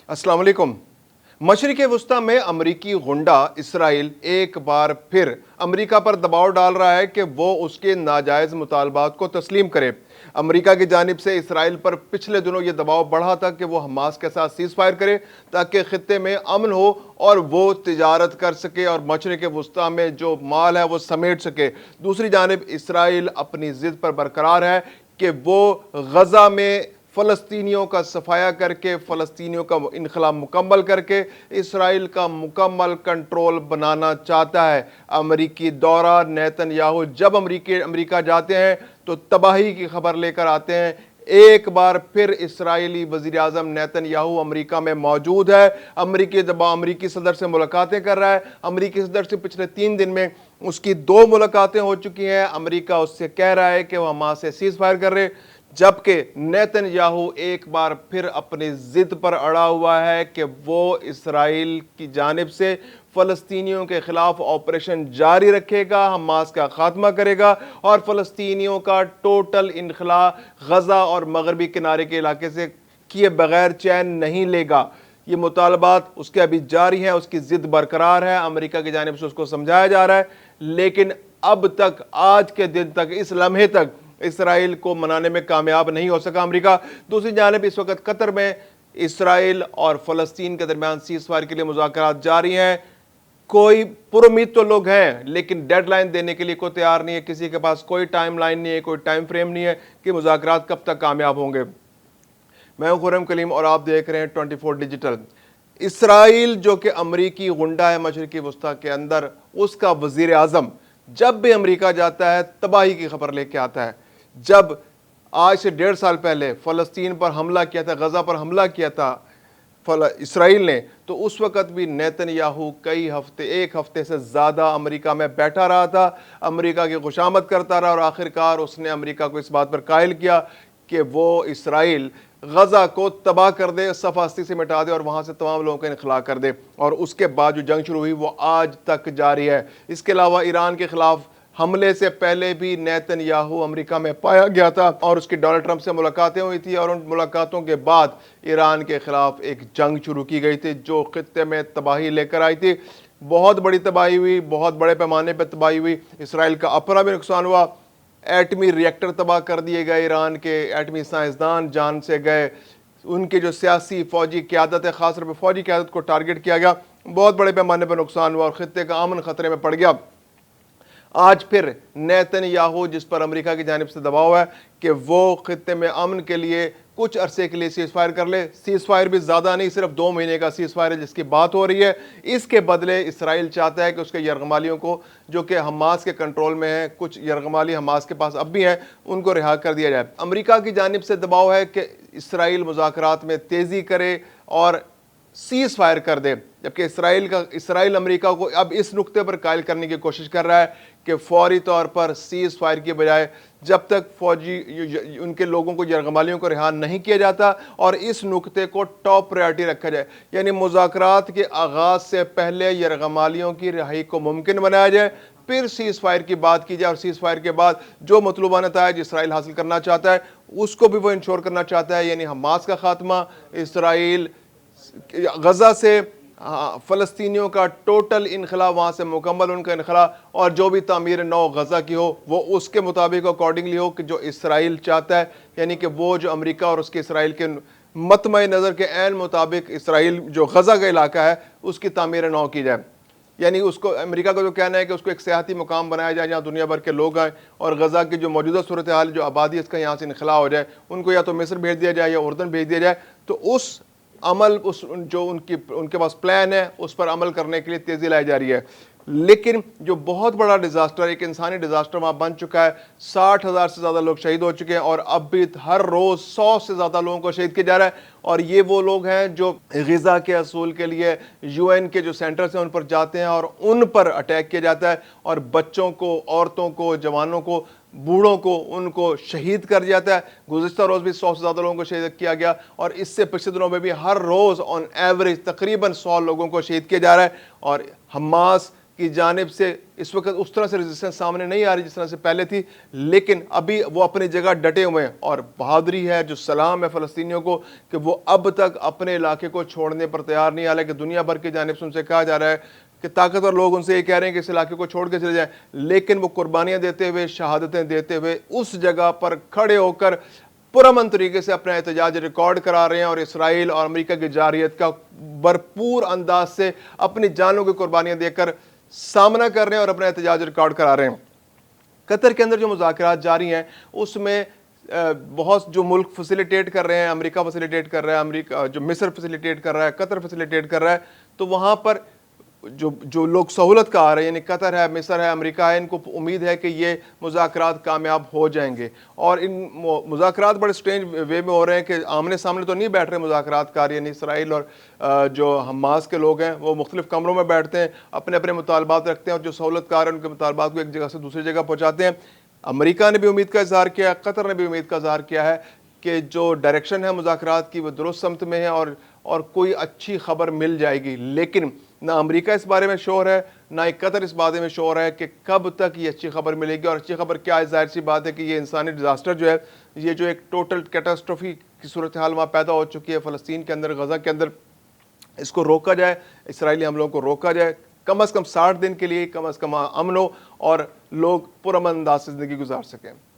अस्सलाम वालेकुम। मशरिक़ वस्ता में अमरीकी गुंडा इसराइल एक बार फिर अमरीका पर दबाव डाल रहा है कि वो उसके नाजायज़ मुतालबात को तस्लीम करे। अमरीका की जानिब से इसराइल पर पिछले दिनों ये दबाव बढ़ा था कि वो हमास के साथ सीज़ फायर करे ताकि ख़ित्ते में अमन हो और वो तिजारत कर सके और मशरिक़ वस्ता में जो माल है वो समेट सके। दूसरी जानिब इसराइल अपनी ज़िद पर बरकरार है कि वो गज़ा में फ़लस्तीनियों का सफाया करके, फ़लस्तीनियों का इनखला मुकम्मल करके इसराइल का मुकम्मल कंट्रोल बनाना चाहता है। अमरीकी दौरा नेतन्याहू जब अमरीका जाते हैं तो तबाही की खबर लेकर आते हैं। एक बार फिर इसराइली वज़ीर आज़म नेतन्याहू अमरीका में मौजूद है। अमरीकी सदर से मुलाकातें कर रहा है। अमरीकी सदर से पिछले 3 दिन में उसकी 2 मुलाकातें हो चुकी हैं। अमरीका उससे कह रहा है कि वह हमास से सीज़ फायर कर रहे, जबकि नेतन्याहू एक बार फिर अपनी ज़िद पर अड़ा हुआ है कि वो इसराइल की जानिब से फ़लस्तीनियों के ख़िलाफ़ ऑपरेशन जारी रखेगा, हमास का ख़ात्मा करेगा और फ़लस्तीनियों का टोटल इनखला गज़ा और मगरबी किनारे के इलाके से किए बगैर चैन नहीं लेगा। ये मुतालबात उसके अभी जारी हैं, उसकी ज़िद बरकरार है, अमरीका की जानिब से उसको समझाया जा रहा है, लेकिन अब तक, आज के दिन तक, इस लम्हे तक इसराइल को मनाने में कामयाब नहीं हो सका अमरीका। दूसरी जानिब इस वक्त कतर में इसराइल और फ़लस्तीन के दरमियान सीज़ फायर के लिए मुज़ाकरात जारी हैं। कोई पुरुमीद तो लोग हैं, लेकिन डेडलाइन देने के लिए कोई तैयार नहीं है। किसी के पास कोई टाइम लाइन नहीं है, कोई टाइम फ्रेम नहीं है कि मुज़ाकरात कब तक कामयाब होंगे। मैं हूं खुर्रम कलीम और आप देख रहे हैं 24 डिजिटल। इसराइल जो कि अमरीकी गुंडा है मशरिक़ी वस्ता के अंदर, उसका वज़ीर आज़म जब भी अमरीका जाता है तबाही की खबर लेके आता है। जब आज से 1.5 साल पहले फ़लस्तीन पर हमला किया था, गज़ा पर हमला किया था इसराइल ने, तो उस वक़्त भी नेतन्याहू कई हफ्ते, 1 हफ्ते से ज़्यादा अमरीका में बैठा रहा था, अमरीका की खुशामद करता रहा और आखिरकार उसने अमरीका को इस बात पर कायल किया कि वो इसराइल गज़ा को तबाह कर दे, सफ़ास्ती से मिटा दे और वहाँ से तमाम लोगों का इनखला कर दे। और उसके बाद जो जंग शुरू हुई वो आज तक जारी है। इसके अलावा ईरान के ख़िलाफ़ हमले से पहले भी नेतन्याहू अमेरिका में पाया गया था और उसकी डोनाल्ड ट्रंप से मुलाकातें हुई थी और उन मुलाकातों के बाद ईरान के ख़िलाफ़ एक जंग शुरू की गई थी जो ख़ित्ते में तबाही लेकर आई थी। बहुत बड़ी तबाही हुई, बहुत बड़े पैमाने पर तबाही हुई। इसराइल का अपना भी नुकसान हुआ, एटमी रिएक्टर तबाह कर दिए गए, ईरान के एटमी साइंसदान जान से गए, उनकी जो सियासी फ़ौजी क़यादत है, ख़ास तौर पर फ़ौजी क़यादत को टारगेट किया गया, बहुत बड़े पैमाने पर नुकसान हुआ और ख़ित्ते का अमन ख़तरे में पड़ गया। आज फिर नेतन्याहू, जिस पर अमेरिका की जानिब से दबाव है कि वो ख़ित्ते में अमन के लिए कुछ अरसे के लिए सीज़ फायर कर ले, सीज़ फायर भी ज़्यादा नहीं, सिर्फ 2 महीने का सीज़ फायर है जिसकी बात हो रही है। इसके बदले इसराइल चाहता है कि उसके यरगमालियों को, जो कि हमास के कंट्रोल में हैं, कुछ यरगमाली हमास के पास अब भी हैं, उनको रिहा कर दिया जाए। अमेरिका की जानिब से दबाव है कि इसराइल मुज़ाकरात में तेज़ी करे और सीज़ फायर कर दे, जबकि इसराइल अमेरिका को अब इस नुक्ते पर कायल करने की कोशिश कर रहा है कि फौरी तौर पर सीज़ फायर के बजाय जब तक फौजी उनके लोगों को, यरगमालियों को रिहा नहीं किया जाता और इस नुक्ते को टॉप प्रायोरिटी रखा जाए, यानी मुज़ाकरात के आगाज़ से पहले यरगमालियों की रिहाई को मुमकिन बनाया जाए, फिर सीज़ फायर की बात की जाए और सीज़ फायर के बाद जो मतलूबा नताइज इसराइल हासिल करना चाहता है उसको भी वो इंश्योर करना चाहता है, यानी हमास का खात्मा, इसराइल गज़ा से फ़लस्तीनियों का टोटल इनखला, वहाँ से मुकम्मल उनका इनखला और जो भी तामीर नौ गज़ा की हो वो उसके मुताबिक अकॉर्डिंगली हो कि जो इसराइल चाहता है, यानी कि वो जो अमेरिका और उसके इसराइल के मतमय नज़र के ऐन मुताबिक इसराइल जो गज़ा का इलाका है उसकी तामीर नौ की जाए। यानी उसको, अमेरिका का जो कहना है कि उसको एक सियाहती मुकाम बनाया जाए जहाँ दुनिया भर के लोग आएँ और गज़ा की जो मौजूदा सूरत हाल, जो आबादी इसका यहाँ से इनखला हो जाए, उनको या तो मिस्र भेज दिया जाए या उर्दन भेज दिया जाए। तो उस अमल, उस जो उनके पास प्लान है उस पर अमल करने के लिए तेज़ी लाई जा रही है। लेकिन जो बहुत बड़ा डिज़ास्टर, एक इंसानी डिज़ास्टर वहाँ बन चुका है, 60,000 से ज़्यादा लोग शहीद हो चुके हैं और अब भी हर रोज़ 100 से ज़्यादा लोगों को शहीद किया जा रहा है। और ये वो लोग हैं जो ग़िज़ा के असूल के लिए UN के जो सेंटर्स हैं उन पर जाते हैं और उन पर अटैक किया जाता है और बच्चों को, औरतों को, जवानों को, बूढ़ों को, उनको शहीद कर दिया जाता है। गुज़िश्ता रोज़ भी 100 से ज़्यादा लोगों को शहीद किया गया और इससे पिछले दिनों में भी हर रोज़ ऑन एवरेज तकरीबन 100 लोगों को शहीद किया जा रहा है। और हमास کی جانب سے اس وقت اس طرح سے ریزسٹنس سامنے نہیں آ رہی جس طرح سے پہلے تھی، لیکن ابھی وہ اپنی جگہ ڈٹے ہوئے ہیں، اور بہادری ہے، جو سلام ہے فلسطینیوں کو کہ وہ اب تک اپنے علاقے کو چھوڑنے پر تیار نہیں، حالانکہ دنیا بھر کی جانب سے ان سے کہا جا رہا ہے کہ طاقتور لوگ ان سے یہ کہہ رہے ہیں کہ اس علاقے کو چھوڑ کے چلے جائیں، لیکن وہ قربانیاں دیتے ہوئے، شہادتیں دیتے ہوئے اس جگہ پر کھڑے ہو کر پرامن طریقے سے اپنا احتجاج ریکارڈ کرا رہے ہیں، اور اسرائیل اور امریکہ کی جارحیت کا بھرپور انداز سے اپنی جانوں کی قربانیاں دے کر سامنا کر رہے ہیں اور اپنا احتجاج ریکارڈ کرا رہے ہیں۔ قطر کے اندر جو مذاکرات جاری ہیں اس میں بہت جو ملک فیسیلیٹیٹ کر رہے ہیں، امریکہ فیسیلیٹیٹ کر رہا ہے، امریکہ جو مصر فیسیلیٹیٹ کر رہا ہے، قطر فیسیلیٹیٹ کر رہا ہے، تو وہاں پر جو لوگ سہولت کا آ رہے ہیں، یعنی قطر ہے، مصر ہے، امریکہ ہے، ان کو امید ہے کہ یہ مذاکرات کامیاب ہو جائیں گے، اور ان مذاکرات بڑے سٹرینج وے میں ہو رہے ہیں کہ آمنے سامنے تو نہیں بیٹھ رہے مذاکرات کار، یعنی اسرائیل اور جو حماس کے لوگ ہیں وہ مختلف کمروں میں بیٹھتے ہیں، اپنے اپنے مطالبات رکھتے ہیں، اور جو سہولت کار ہیں ان کے مطالبات کو ایک جگہ سے دوسری جگہ پہنچاتے ہیں۔ امریکہ نے بھی امید کا اظہار کیا ہے، قطر نے بھی امید کا اظہار کیا ہے کہ جو ڈائریکشن ہے مذاکرات کی وہ درست سمت میں ہے، اور کوئی اچھی خبر مل جائے گی، لیکن نہ امریکہ اس بارے میں شور ہے، نہ ہی قطر اس بارے میں شور ہے کہ کب تک یہ اچھی خبر ملے گی۔ اور اچھی خبر کیا ہے؟ ظاہر سی بات ہے کہ یہ انسانی ڈیزاسٹر جو ہے، یہ جو ایک ٹوٹل کیٹاسٹروفی کی صورتحال وہاں پیدا ہو چکی ہے فلسطین کے اندر، غزہ کے اندر، اس کو روکا جائے، اسرائیلی حملوں کو روکا جائے، کم از کم 60 دن کے لیے کم از کم امن ہو اور لوگ پرامن انداز سے زندگی گزار سکیں۔